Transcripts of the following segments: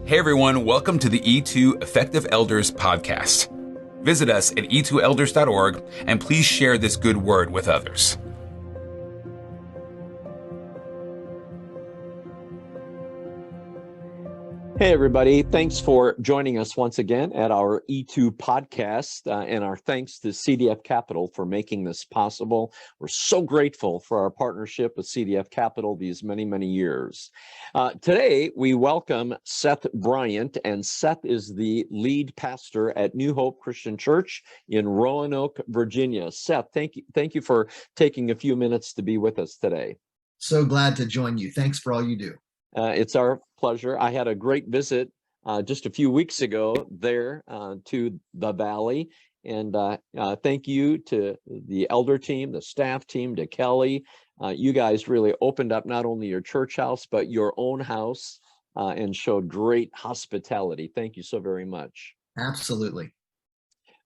Hey everyone, welcome to the E2 Effective Elders podcast. Visit us at e2elders.org and please share this good word with others. Hey, everybody. Thanks for joining us once again at our E2 podcast, and our thanks to CDF Capital for making this possible. We're so grateful for our partnership with CDF Capital these many, many years. Today, we welcome Seth Bryant, and Seth is the lead pastor at New Hope Christian Church in Roanoke, Virginia. Seth, thank you for taking a few minutes to be with us today. So glad to join you. Thanks for all you do. It's our pleasure. I had a great visit just a few weeks ago there to the Valley. And thank you to the elder team, the staff team, to Kelly. You guys really opened up not only your church house, but your own house and showed great hospitality. Thank you so very much. Absolutely.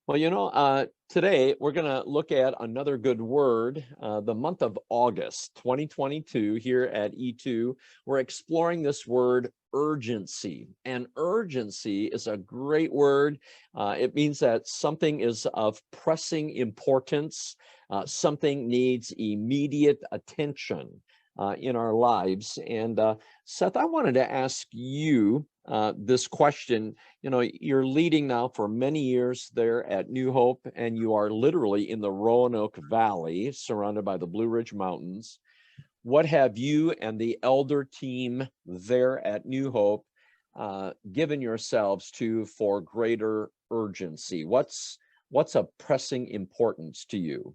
Well, today we're going to look at another good word. The month of August 2022 here at E2, we're exploring this word urgency. And urgency is a great word. It means that something is of pressing importance. Something needs immediate attention in our lives. And Seth, I wanted to ask you this question. You know, you're leading now for many years there at New Hope, and you are literally in the Roanoke Valley, surrounded by the Blue Ridge Mountains. What have you and the elder team there at New Hope given yourselves to for greater urgency? What's of pressing importance to you?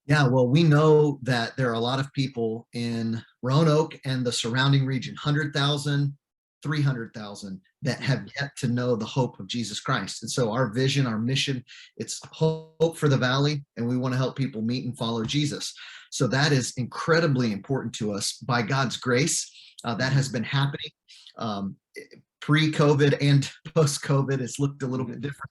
Yeah, well, we know that there are a lot of people in Roanoke and the surrounding region, 100,000, 300,000, that have yet to know the hope of Jesus Christ. And so our vision, our mission, it's hope for the valley, and we want to help people meet and follow Jesus. So that is incredibly important to us. By God's grace, that has been happening pre-COVID and post-COVID. It's looked a little bit different.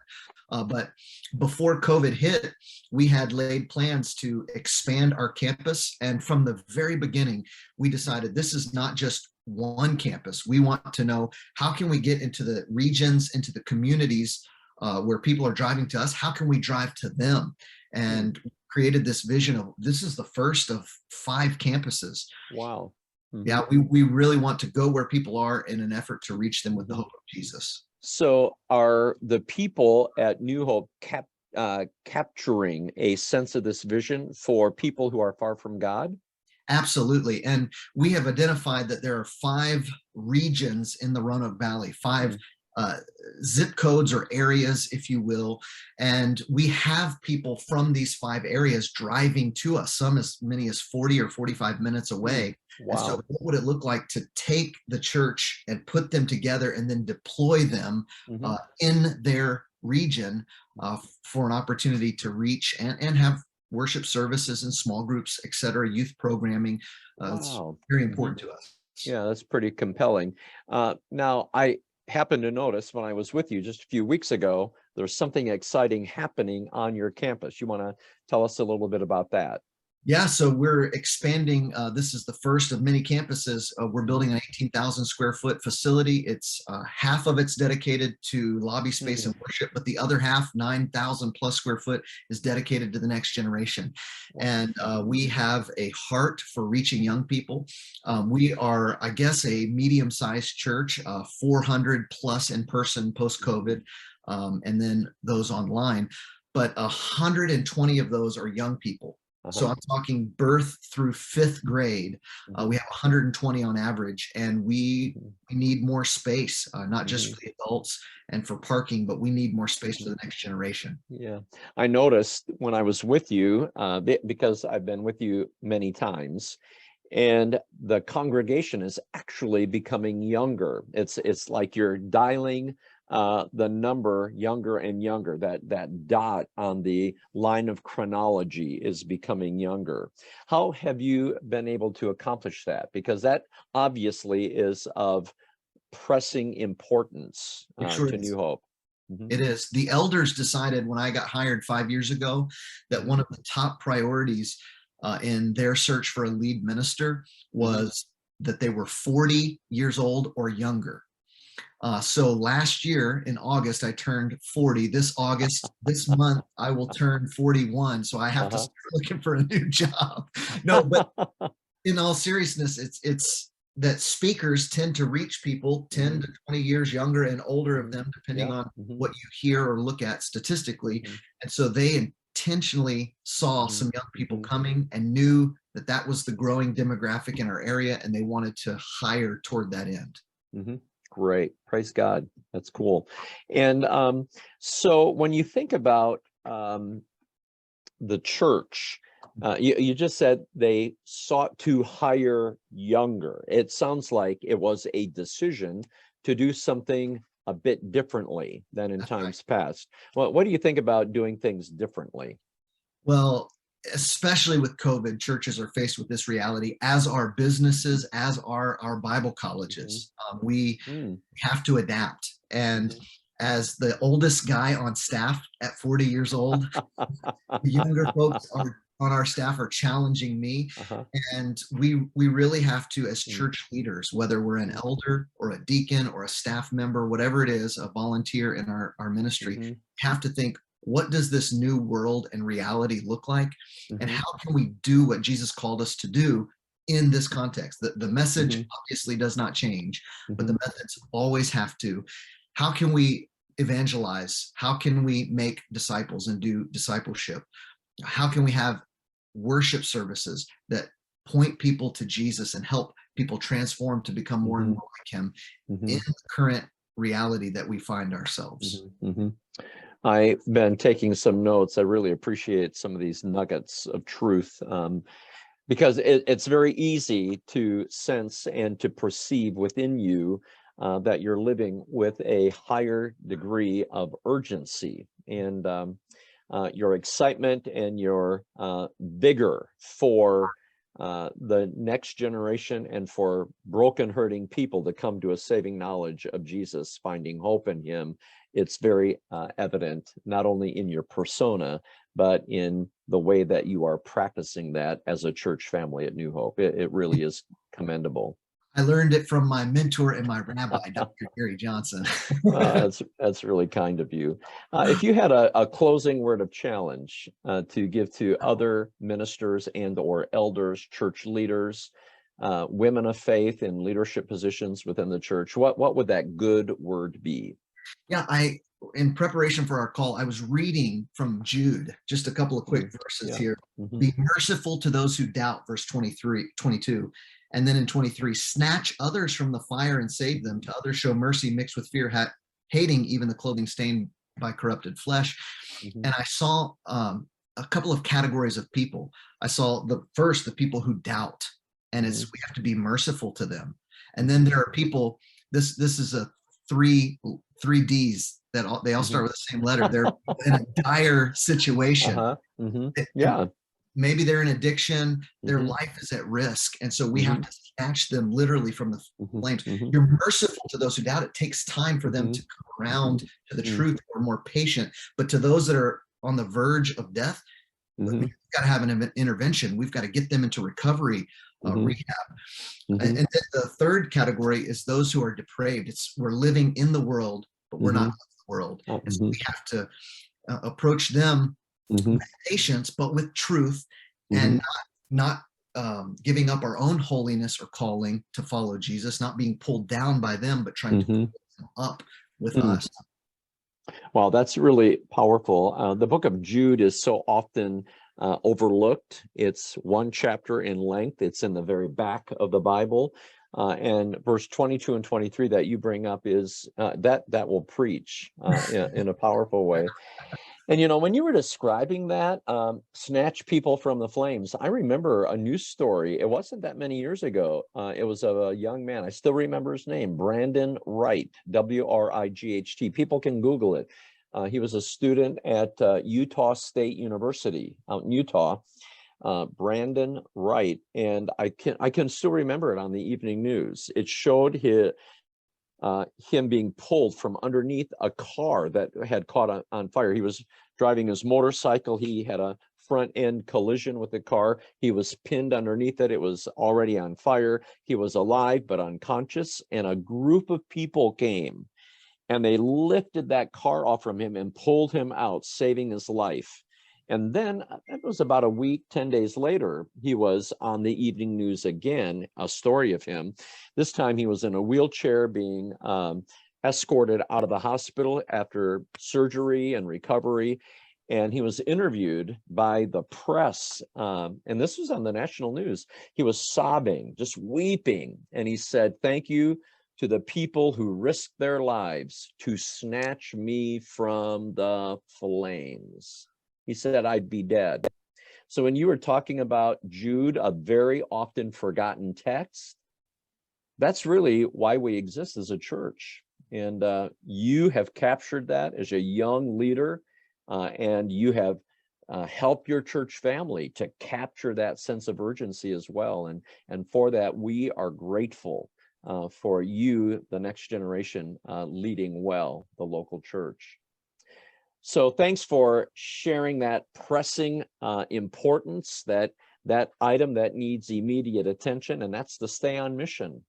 But before COVID hit, we had laid plans to expand our campus. And from the very beginning, we decided this is not just one campus. We want to know, how can we get into the regions, into the communities where people are driving to us? How can we drive to them? And created this vision of, this is the first of 5 campuses. Wow. Mm-hmm. Yeah, we really want to go where people are in an effort to reach them with the hope of Jesus. So are the people at New Hope capturing a sense of this vision for people who are far from God? Absolutely. And we have identified that there are 5 regions in the Roanoke Valley, 5 zip codes or areas, if you will. And we have people from these 5 areas driving to us, some as many as 40 or 45 minutes away. Wow. And so what would it look like to take the church and put them together and then deploy them in their region for an opportunity to reach and have worship services and small groups, et cetera, youth programming. It's very important to us. Yeah, that's pretty compelling. Now, I happened to notice when I was with you just a few weeks ago, there's something exciting happening on your campus. You want to tell us a little bit about that? Yeah, so we're expanding. This is the first of many campuses. We're building an 18,000 square foot facility. It's half of it's dedicated to lobby space and worship, but the other half, 9,000 plus square foot, is dedicated to the next generation. And we have a heart for reaching young people. We are, I guess, a medium-sized church, 400 plus in person post-COVID, and then those online. But 120 of those are young people. So I'm talking birth through 5th grade. We have 120 on average, and we need more space, not just for the adults and for parking, but we need more space for the next generation. Yeah, I noticed when I was with you, because I've been with you many times, and the congregation is actually becoming younger. It's like you're dialing the number younger and younger. That dot on the line of chronology is becoming younger. How have you been able to accomplish that? Because that obviously is of pressing importance to New Hope. It is. The elders decided when I got hired 5 years ago that one of the top priorities in their search for a lead minister was that they were 40 years old or younger. So last year in August, I turned 40. This month, I will turn 41. So I have to start looking for a new job. No, but in all seriousness, it's that speakers tend to reach people 10 to 20 years younger and older of them, depending on what you hear or look at statistically. And so they intentionally saw some young people coming and knew that that was the growing demographic in our area, and they wanted to hire toward that end. Great. Praise God. That's cool. And so when you think about the church, you just said they sought to hire younger. It sounds like it was a decision to do something a bit differently than in times past. Well, what do you think about doing things differently? Well, especially with COVID, churches are faced with this reality, as are businesses, as are our Bible colleges. We have to adapt. And as the oldest guy on staff at 40 years old, the younger folks on our staff are challenging me. And we really have to, as church leaders, whether we're an elder or a deacon or a staff member, whatever it is, a volunteer in our ministry, have to think, what does this new world and reality look like? And how can we do what Jesus called us to do in this context? The message obviously does not change, but the methods always have to. How can we evangelize? How can we make disciples and do discipleship? How can we have worship services that point people to Jesus and help people transform to become more and more like him in the current reality that we find ourselves? I've been taking some notes. I really appreciate some of these nuggets of truth, because it's very easy to sense and to perceive within you that you're living with a higher degree of urgency, and your excitement and your vigor for the next generation and for broken, hurting people to come to a saving knowledge of Jesus, finding hope in him. It's very evident, not only in your persona, but in the way that you are practicing that as a church family at New Hope. It really is commendable. I learned it from my mentor and my rabbi, Dr. Gary Johnson. That's really kind of you. If you had a closing word of challenge to give to other ministers and or elders, church leaders, women of faith in leadership positions within the church, what would that good word be? Yeah, in preparation for our call, I was reading from Jude, just a couple of quick verses here. Be merciful to those who doubt, verse 22. And then in 23, snatch others from the fire and save them. To others show mercy mixed with fear, hating even the clothing stained by corrupted flesh. And I saw a couple of categories of people. I saw the people who doubt, and we have to be merciful to them. And then there are people, this is a three D's that they all start with the same letter. They're in a dire situation. Maybe they're in addiction, their life is at risk. And so we have to snatch them literally from the flames. You're merciful to those who doubt. It takes time for them to come around to the truth. We're more patient. But to those that are on the verge of death, we've got to have an intervention. We've got to get them into recovery, rehab. And then the third category is those who are depraved. We're living in the world, but we're not of the world. And so we have to approach them with patience, but with truth, and not giving up our own holiness or calling to follow Jesus, not being pulled down by them, but trying to pull them up with us. Wow, that's really powerful. The book of Jude is so often overlooked. It's one chapter in length. It's in the very back of the Bible. And verse 22 and 23 that you bring up is that will preach in a powerful way. And, when you were describing that, snatch people from the flames, I remember a news story. It wasn't that many years ago. It was of a young man. I still remember his name, Brandon Wright, Wright. People can Google it. He was a student at Utah State University out in Utah, Brandon Wright. And I can still remember it on the evening news. It showed him being pulled from underneath a car that had caught on fire. He was driving his motorcycle. He had a front end collision with the car. He was pinned underneath it. It was already on fire. He was alive but unconscious, and a group of people came and they lifted that car off from him and pulled him out, saving his life. And then it was about a week, 10 days later, he was on the evening news again, a story of him. This time he was in a wheelchair being escorted out of the hospital after surgery and recovery. And he was interviewed by the press. And this was on the national news. He was sobbing, just weeping. And he said, "Thank you to the people who risked their lives to snatch me from the flames." He said, "I'd be dead." So when you were talking about Jude, a very often forgotten text, that's really why we exist as a church. And you have captured that as a young leader, and you have helped your church family to capture that sense of urgency as well. And for that, we are grateful for you, the next generation, leading well the local church. So thanks for sharing that pressing importance, that item that needs immediate attention, and that's to stay on mission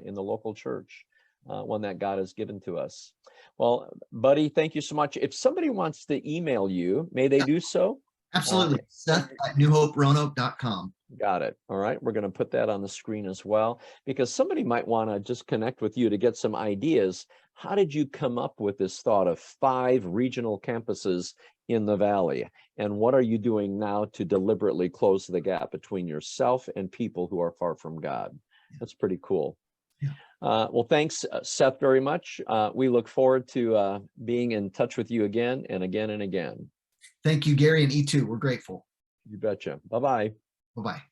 in the local church, one that God has given to us. Well, buddy, thank you so much. If somebody wants to email you, may they do so? Absolutely. Seth@newhoperoanoke.com. Got it. All right. We're going to put that on the screen as well, because somebody might want to just connect with you to get some ideas. How did you come up with this thought of 5 regional campuses in the Valley? And what are you doing now to deliberately close the gap between yourself and people who are far from God? That's pretty cool. Yeah. Well, thanks, Seth, very much. We look forward to being in touch with you again and again and again. Thank you, Gary, and E2. We're grateful. You betcha. Bye-bye. Bye-bye.